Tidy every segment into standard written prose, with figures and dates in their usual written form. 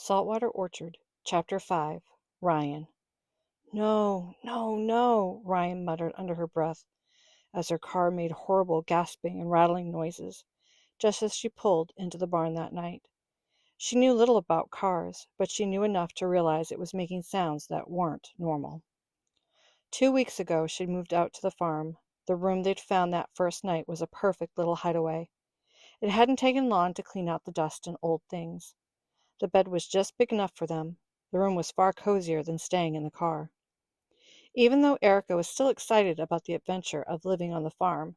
Saltwater Orchard, Chapter 5, Ryan. No, no, no, Ryan muttered under her breath as her car made horrible gasping and rattling noises, just as she pulled into the barn that night. She knew little about cars, but she knew enough to realize it was making sounds that weren't normal. 2 weeks ago, she'd moved out to the farm. The room they'd found that first night was a perfect little hideaway. It hadn't taken long to clean out the dust and old things. The bed was just big enough for them. The room was far cozier than staying in the car. Even though Erica was still excited about the adventure of living on the farm,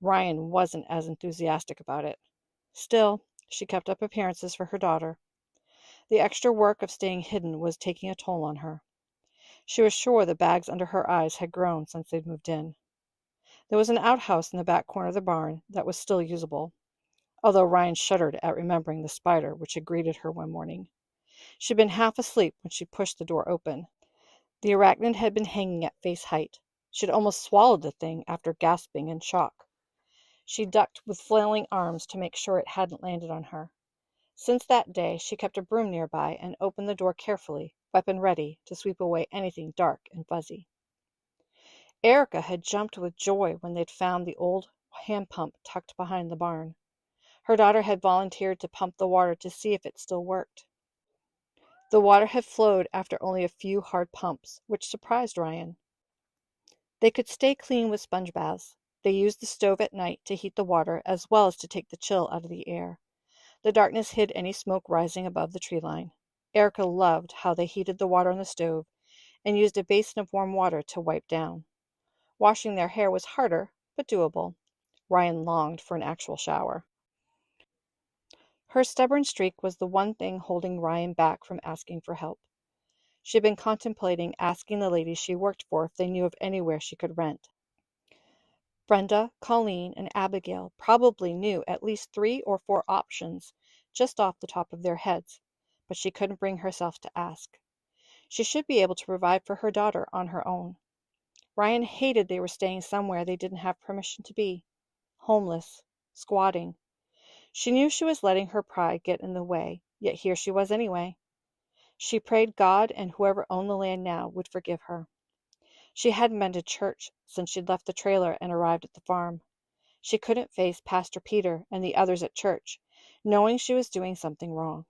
Ryan wasn't as enthusiastic about it. Still, she kept up appearances for her daughter. The extra work of staying hidden was taking a toll on her. She was sure the bags under her eyes had grown since they'd moved in. There was an outhouse in the back corner of the barn that was still usable, although Ryan shuddered at remembering the spider which had greeted her one morning. She'd been half asleep when she pushed the door open. The arachnid had been hanging at face height. She'd almost swallowed the thing after gasping in shock. She ducked with flailing arms to make sure it hadn't landed on her. Since that day, she kept a broom nearby and opened the door carefully, weapon ready to sweep away anything dark and fuzzy. Erica had jumped with joy when they'd found the old hand pump tucked behind the barn. Her daughter had volunteered to pump the water to see if it still worked. The water had flowed after only a few hard pumps, which surprised Ryan. They could stay clean with sponge baths. They used the stove at night to heat the water as well as to take the chill out of the air. The darkness hid any smoke rising above the tree line. Erica loved how they heated the water on the stove and used a basin of warm water to wipe down. Washing their hair was harder, but doable. Ryan longed for an actual shower. Her stubborn streak was the one thing holding Ryan back from asking for help. She had been contemplating asking the ladies she worked for if they knew of anywhere she could rent. Brenda, Colleen, and Abigail probably knew at least 3 or 4 options just off the top of their heads, but she couldn't bring herself to ask. She should be able to provide for her daughter on her own. Ryan hated they were staying somewhere they didn't have permission to be. Homeless, squatting. She knew she was letting her pride get in the way, yet here she was anyway. She prayed God and whoever owned the land now would forgive her. She hadn't been to church since she'd left the trailer and arrived at the farm. She couldn't face Pastor Peter and the others at church, knowing she was doing something wrong.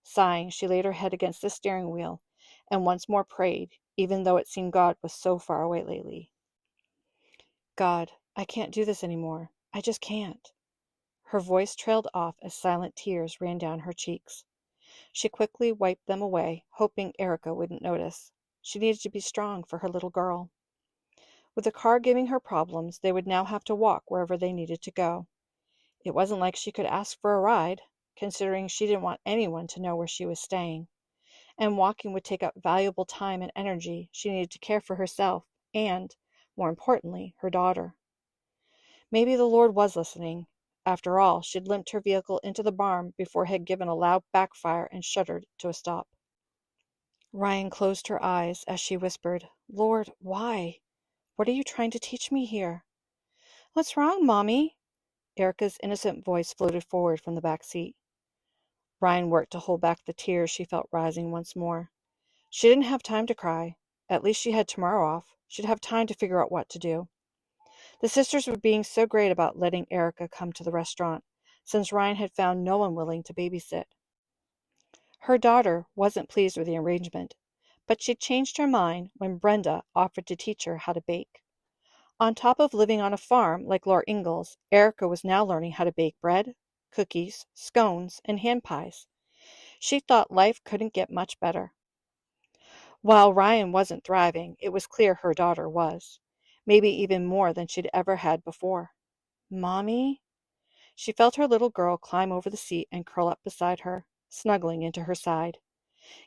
Sighing, she laid her head against the steering wheel and once more prayed, even though it seemed God was so far away lately. God, I can't do this anymore. I just can't. Her voice trailed off as silent tears ran down her cheeks. She quickly wiped them away, hoping Erica wouldn't notice. She needed to be strong for her little girl. With the car giving her problems, they would now have to walk wherever they needed to go. It wasn't like she could ask for a ride, considering she didn't want anyone to know where she was staying. And walking would take up valuable time and energy she needed to care for herself and, more importantly, her daughter. Maybe the Lord was listening. After all, she'd limped her vehicle into the barn before it had given a loud backfire and shuddered to a stop. Ryan closed her eyes as she whispered, Lord, why? What are you trying to teach me here? What's wrong, Mommy? Erica's innocent voice floated forward from the back seat. Ryan worked to hold back the tears she felt rising once more. She didn't have time to cry. At least she had tomorrow off. She'd have time to figure out what to do. The sisters were being so great about letting Erica come to the restaurant, since Ryan had found no one willing to babysit. Her daughter wasn't pleased with the arrangement, but she changed her mind when Brenda offered to teach her how to bake. On top of living on a farm like Laura Ingalls, Erica was now learning how to bake bread, cookies, scones, and hand pies. She thought life couldn't get much better. While Ryan wasn't thriving, it was clear her daughter was. Maybe even more than she'd ever had before. Mommy? She felt her little girl climb over the seat and curl up beside her, snuggling into her side.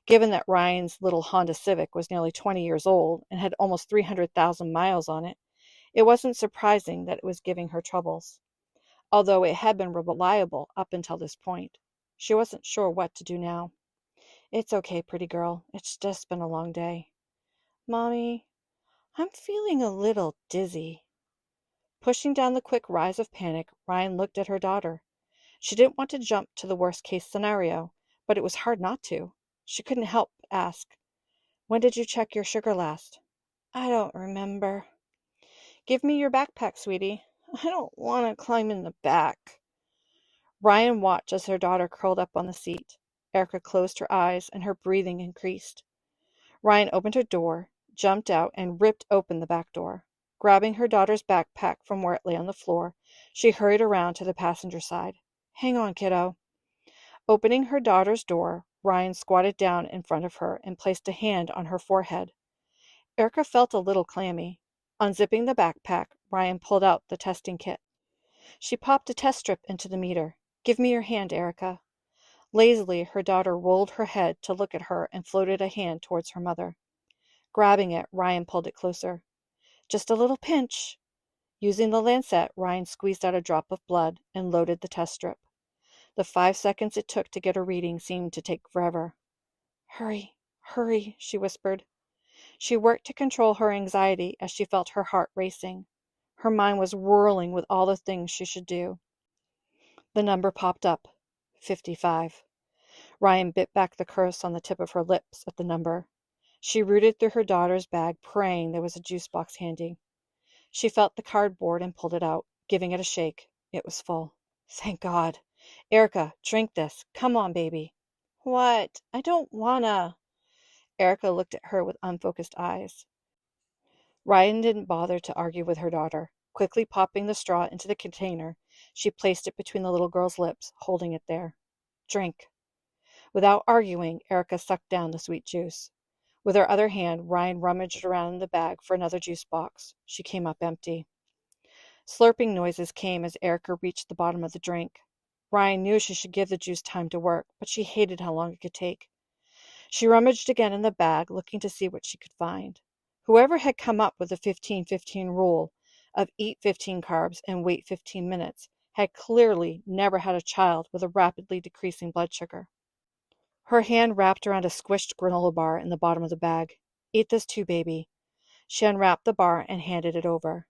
Given that Ryan's little Honda Civic was nearly 20 years old and had almost 300,000 miles on it, it wasn't surprising that it was giving her troubles. Although it had been reliable up until this point, she wasn't sure what to do now. It's okay, pretty girl. It's just been a long day. Mommy, I'm feeling a little dizzy. Pushing down the quick rise of panic, Ryan looked at her daughter. She didn't want to jump to the worst-case scenario, but it was hard not to. She couldn't help but ask, "When did you check your sugar last?" "I don't remember." "Give me your backpack, sweetie." "I don't want to climb in the back." Ryan watched as her daughter curled up on the seat. Erica closed her eyes and her breathing increased. Ryan opened her door, jumped out, and ripped open the back door. Grabbing her daughter's backpack from where it lay on the floor, she hurried around to the passenger side. "Hang on, kiddo." Opening her daughter's door, Ryan squatted down in front of her and placed a hand on her forehead. Erica felt a little clammy. Unzipping the backpack, Ryan pulled out the testing kit. She popped a test strip into the meter. "Give me your hand, Erica." Lazily, her daughter rolled her head to look at her and floated a hand towards her mother. Grabbing it, Ryan pulled it closer. "Just a little pinch." Using the lancet, Ryan squeezed out a drop of blood and loaded the test strip. The 5 seconds it took to get a reading seemed to take forever. "Hurry, hurry," she whispered. She worked to control her anxiety as she felt her heart racing. Her mind was whirling with all the things she should do. The number popped up. 55. Ryan bit back the curse on the tip of her lips at the number. She rooted through her daughter's bag, praying there was a juice box handy. She felt the cardboard and pulled it out, giving it a shake. It was full. "Thank God. Erica, drink this. Come on, baby." "What? I don't wanna." Erica looked at her with unfocused eyes. Ryan didn't bother to argue with her daughter. Quickly popping the straw into the container, she placed it between the little girl's lips, holding it there. "Drink." Without arguing, Erica sucked down the sweet juice. With her other hand, Ryan rummaged around in the bag for another juice box. She came up empty. Slurping noises came as Erica reached the bottom of the drink. Ryan knew she should give the juice time to work, but she hated how long it could take. She rummaged again in the bag, looking to see what she could find. Whoever had come up with the 15-15 rule of eat 15 carbs and wait 15 minutes had clearly never had a child with a rapidly decreasing blood sugar. Her hand wrapped around a squished granola bar in the bottom of the bag. "Eat this too, baby." She unwrapped the bar and handed it over.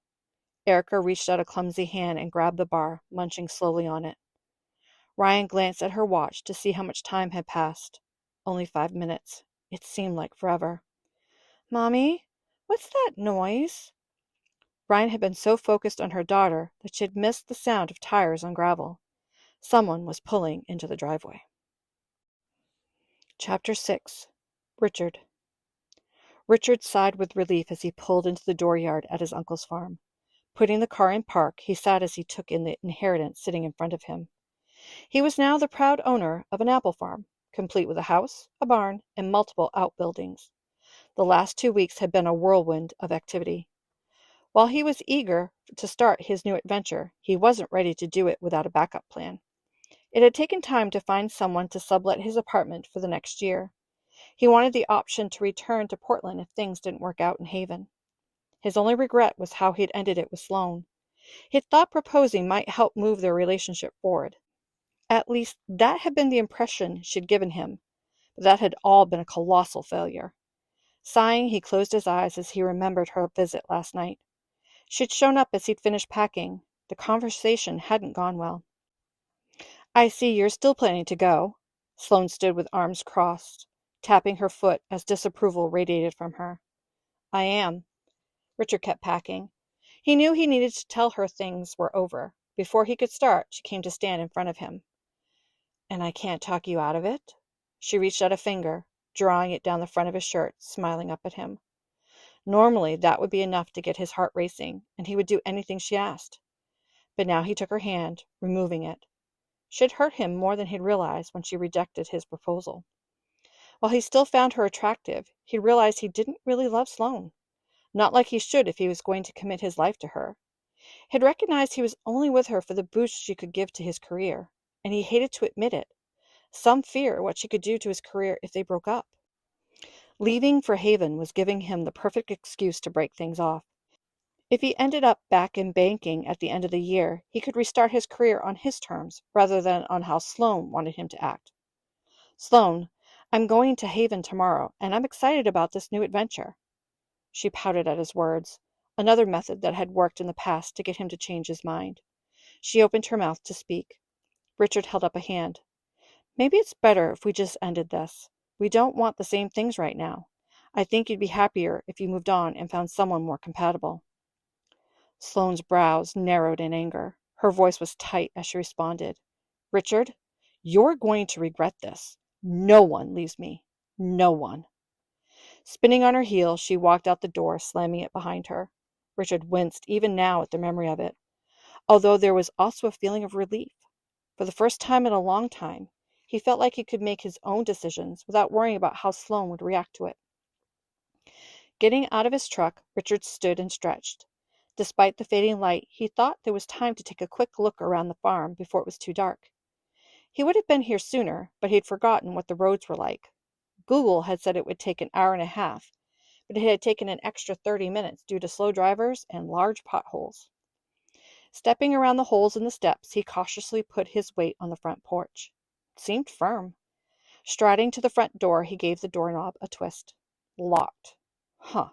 Erica reached out a clumsy hand and grabbed the bar, munching slowly on it. Ryan glanced at her watch to see how much time had passed. Only 5 minutes. It seemed like forever. "Mommy, what's that noise?" Ryan had been so focused on her daughter that she had missed the sound of tires on gravel. Someone was pulling into the driveway. Chapter 6. Richard. Richard sighed with relief as he pulled into the dooryard at his uncle's farm. Putting the car in park, he sat as he took in the inheritance sitting in front of him. He was now the proud owner of an apple farm, complete with a house, a barn, and multiple outbuildings. The last 2 weeks had been a whirlwind of activity. While he was eager to start his new adventure, he wasn't ready to do it without a backup plan. It had taken time to find someone to sublet his apartment for the next year. He wanted the option to return to Portland if things didn't work out in Haven. His only regret was how he'd ended it with Sloane. He'd thought proposing might help move their relationship forward. At least, that had been the impression she'd given him, but that had all been a colossal failure. Sighing, he closed his eyes as he remembered her visit last night. She'd shown up as he'd finished packing. The conversation hadn't gone well. "I see you're still planning to go." Sloane stood with arms crossed, tapping her foot as disapproval radiated from her. "I am." Richard kept packing. He knew he needed to tell her things were over. Before he could start, she came to stand in front of him. "And I can't talk you out of it?" She reached out a finger, drawing it down the front of his shirt, smiling up at him. Normally, that would be enough to get his heart racing, and he would do anything she asked. But now he took her hand, removing it. She'd hurt him more than he'd realized when she rejected his proposal. While he still found her attractive, he realized he didn't really love Sloane. Not like he should if he was going to commit his life to her. He'd recognized he was only with her for the boost she could give to his career, and he hated to admit it. Some fear what she could do to his career if they broke up. Leaving for Haven was giving him the perfect excuse to break things off. If he ended up back in banking at the end of the year, he could restart his career on his terms rather than on how Sloane wanted him to act. "Sloane, I'm going to Haven tomorrow, and I'm excited about this new adventure." She pouted at his words, another method that had worked in the past to get him to change his mind. She opened her mouth to speak. Richard held up a hand. "Maybe it's better if we just ended this. We don't want the same things right now. I think you'd be happier if you moved on and found someone more compatible." Sloane's brows narrowed in anger. Her voice was tight as she responded. "Richard, you're going to regret this. No one leaves me. No one." Spinning on her heel, she walked out the door, slamming it behind her. Richard winced even now at the memory of it, although there was also a feeling of relief. For the first time in a long time, he felt like he could make his own decisions without worrying about how Sloane would react to it. Getting out of his truck, Richard stood and stretched. Despite the fading light, he thought there was time to take a quick look around the farm before it was too dark. He would have been here sooner, but he'd forgotten what the roads were like. Google had said it would take an hour and a half, but it had taken an extra 30 minutes due to slow drivers and large potholes. Stepping around the holes in the steps, he cautiously put his weight on the front porch. It seemed firm. Striding to the front door, he gave the doorknob a twist. Locked. Huh.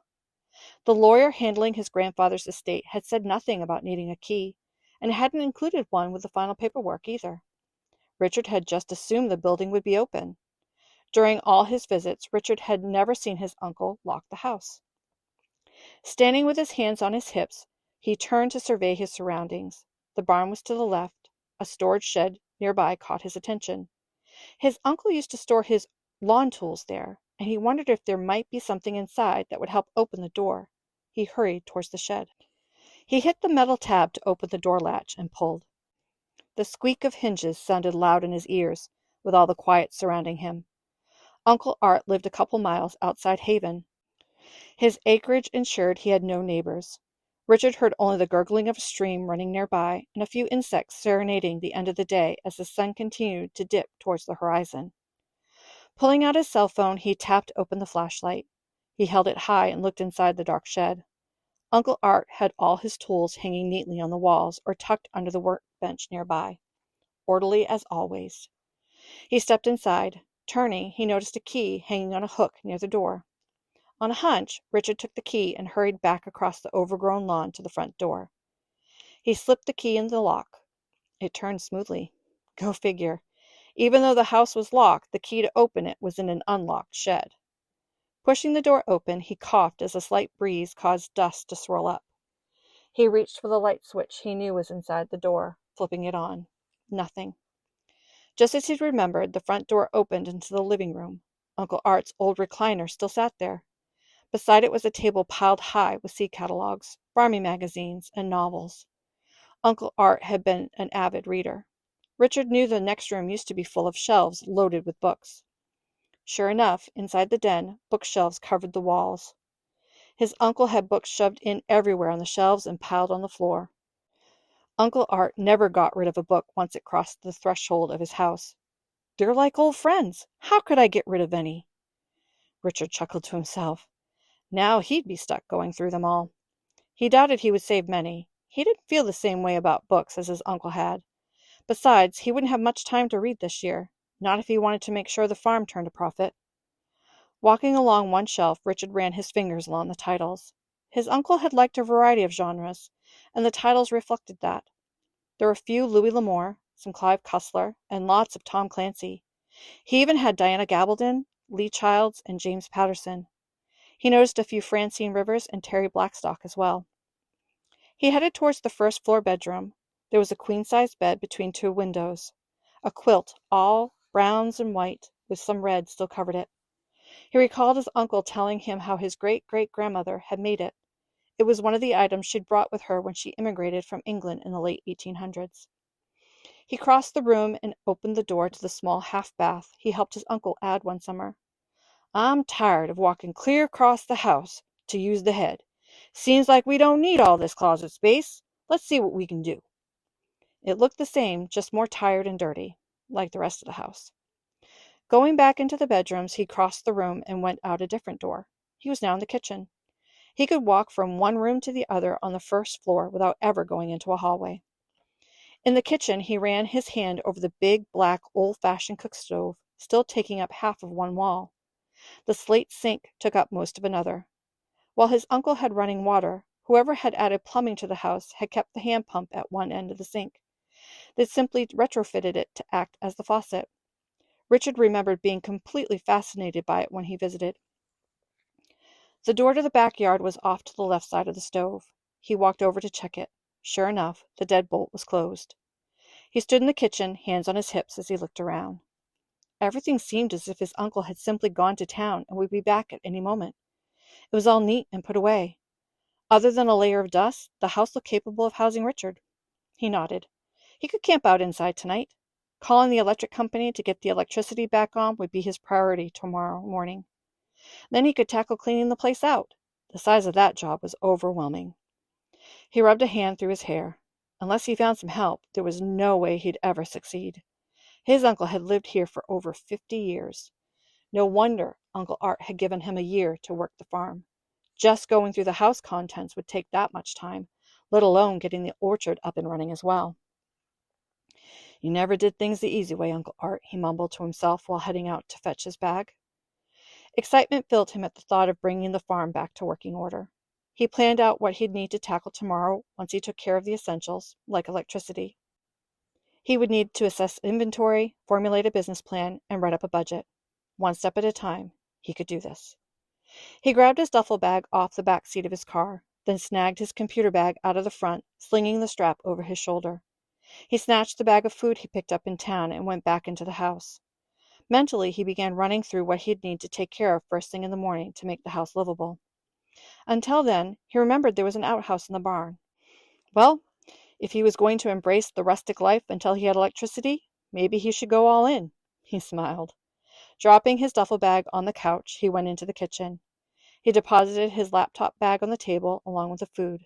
The lawyer handling his grandfather's estate had said nothing about needing a key, and hadn't included one with the final paperwork either. Richard had just assumed the building would be open. During all his visits, Richard had never seen his uncle lock the house. Standing with his hands on his hips, he turned to survey his surroundings. The barn was to the left. A storage shed nearby caught his attention. His uncle used to store his lawn tools there, and he wondered if there might be something inside that would help open the door. He hurried towards the shed. He hit the metal tab to open the door latch and pulled. The squeak of hinges sounded loud in his ears, with all the quiet surrounding him. Uncle Art lived a couple miles outside Haven. His acreage ensured he had no neighbors. Richard heard only the gurgling of a stream running nearby and a few insects serenading the end of the day as the sun continued to dip towards the horizon. Pulling out his cell phone, he tapped open the flashlight. He held it high and looked inside the dark shed. Uncle Art had all his tools hanging neatly on the walls or tucked under the workbench nearby. Orderly as always. He stepped inside. Turning, he noticed a key hanging on a hook near the door. On a hunch, Richard took the key and hurried back across the overgrown lawn to the front door. He slipped the key in the lock. It turned smoothly. Go figure. Even though the house was locked, the key to open it was in an unlocked shed. Pushing the door open, he coughed as a slight breeze caused dust to swirl up. He reached for the light switch he knew was inside the door, flipping it on. Nothing. Just as he'd remembered, the front door opened into the living room. Uncle Art's old recliner still sat there. Beside it was a table piled high with seed catalogs, farming magazines, and novels. Uncle Art had been an avid reader. Richard knew the next room used to be full of shelves loaded with books. Sure enough, inside the den, bookshelves covered the walls. His uncle had books shoved in everywhere on the shelves and piled on the floor. Uncle Art never got rid of a book once it crossed the threshold of his house. "They're like old friends. How could I get rid of any?" Richard chuckled to himself. Now he'd be stuck going through them all. He doubted he would save many. He didn't feel the same way about books as his uncle had. Besides, he wouldn't have much time to read this year, not if he wanted to make sure the farm turned a profit. Walking along one shelf, Richard ran his fingers along the titles. His uncle had liked a variety of genres, and the titles reflected that. There were a few Louis L'Amour, some Clive Cussler, and lots of Tom Clancy. He even had Diana Gabaldon, Lee Childs, and James Patterson. He noticed a few Francine Rivers and Terry Blackstock as well. He headed towards the first floor bedroom. There was a queen-size bed between two windows. A quilt, all browns and white, with some red still covered it. He recalled his uncle telling him how his great-great-grandmother had made it. It was one of the items she'd brought with her when she immigrated from England in the late 1800s. He crossed the room and opened the door to the small half-bath he helped his uncle add one summer. "I'm tired of walking clear across the house to use the head. Seems like we don't need all this closet space. Let's see what we can do." It looked the same, just more tired and dirty, like the rest of the house. Going back into the bedrooms, he crossed the room and went out a different door. He was now in the kitchen. He could walk from one room to the other on the first floor without ever going into a hallway. In the kitchen, he ran his hand over the big, black, old-fashioned cook stove, still taking up half of one wall. The slate sink took up most of another. While his uncle had running water, whoever had added plumbing to the house had kept the hand pump at one end of the sink. They'd simply retrofitted it to act as the faucet. Richard remembered being completely fascinated by it when he visited. The door to the backyard was off to the left side of the stove. He walked over to check it. Sure enough, the deadbolt was closed. He stood in the kitchen, hands on his hips, as he looked around. Everything seemed as if his uncle had simply gone to town and would be back at any moment. It was all neat and put away. Other than a layer of dust, the house looked capable of housing Richard. He nodded. He could camp out inside tonight. Calling the electric company to get the electricity back on would be his priority tomorrow morning. Then he could tackle cleaning the place out. The size of that job was overwhelming. He rubbed a hand through his hair. Unless he found some help, there was no way he'd ever succeed. His uncle had lived here for over 50 years. No wonder Uncle Art had given him a year to work the farm. Just going through the house contents would take that much time, let alone getting the orchard up and running as well. "You never did things the easy way, Uncle Art," he mumbled to himself while heading out to fetch his bag. Excitement filled him at the thought of bringing the farm back to working order. He planned out what he'd need to tackle tomorrow once he took care of the essentials, like electricity. He would need to assess inventory, formulate a business plan, and write up a budget. One step at a time, he could do this. He grabbed his duffel bag off the back seat of his car, then snagged his computer bag out of the front, slinging the strap over his shoulder. He snatched the bag of food he picked up in town and went back into the house. Mentally, he began running through what he'd need to take care of first thing in the morning to make the house livable. Until then, he remembered there was an outhouse in the barn. Well, if he was going to embrace the rustic life until he had electricity, maybe he should go all in. He smiled. Dropping his duffel bag on the couch, he went into the kitchen. He deposited his laptop bag on the table along with the food.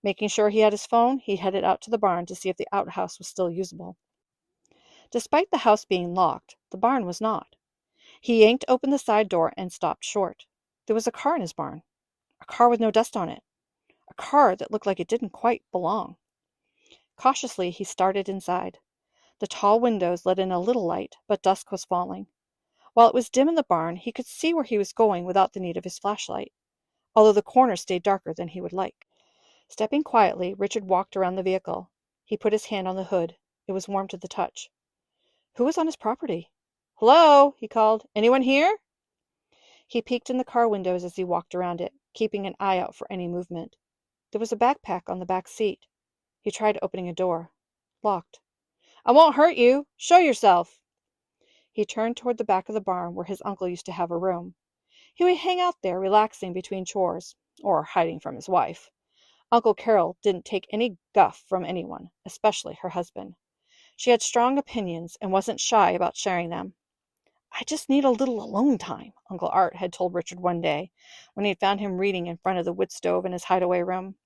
Making sure he had his phone, he headed out to the barn to see if the outhouse was still usable. Despite the house being locked, the barn was not. He yanked open the side door and stopped short. There was a car in his barn. A car with no dust on it. A car that looked like it didn't quite belong. Cautiously, he started inside. The tall windows let in a little light, but dusk was falling. While it was dim in the barn, he could see where he was going without the need of his flashlight, although the corners stayed darker than he would like. Stepping quietly, Richard walked around the vehicle. He put his hand on the hood. It was warm to the touch. Who was on his property? "Hello," he called. "Anyone here?" He peeked in the car windows as he walked around it, keeping an eye out for any movement. There was a backpack on the back seat. He tried opening a door. Locked. "I won't hurt you. Show yourself." He turned toward the back of the barn where his uncle used to have a room. He would hang out there, relaxing between chores, or hiding from his wife. Uncle Carol didn't take any guff from anyone, especially her husband. She had strong opinions and wasn't shy about sharing them. "I just need a little alone time," Uncle Art had told Richard one day when he had found him reading in front of the wood stove in his hideaway room.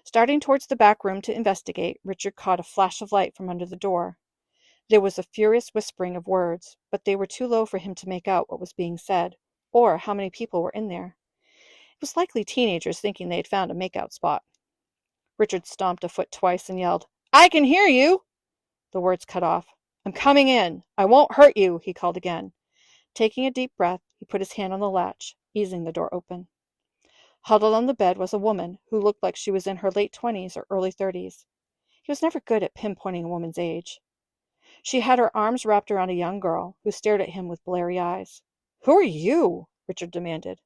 Starting towards the back room to investigate, Richard caught a flash of light from under the door. There was a furious whispering of words, but they were too low for him to make out what was being said, or how many people were in there. It was likely teenagers thinking they had found a makeout spot. Richard stomped a foot twice and yelled, "I can hear you!" The words cut off. "I'm coming in. I won't hurt you," he called again. Taking a deep breath, he put his hand on the latch, easing the door open. Huddled on the bed was a woman who looked like she was in her late 20s or early 30s. He was never good at pinpointing a woman's age. She had her arms wrapped around a young girl who stared at him with blurry eyes. "Who are you?" Richard demanded.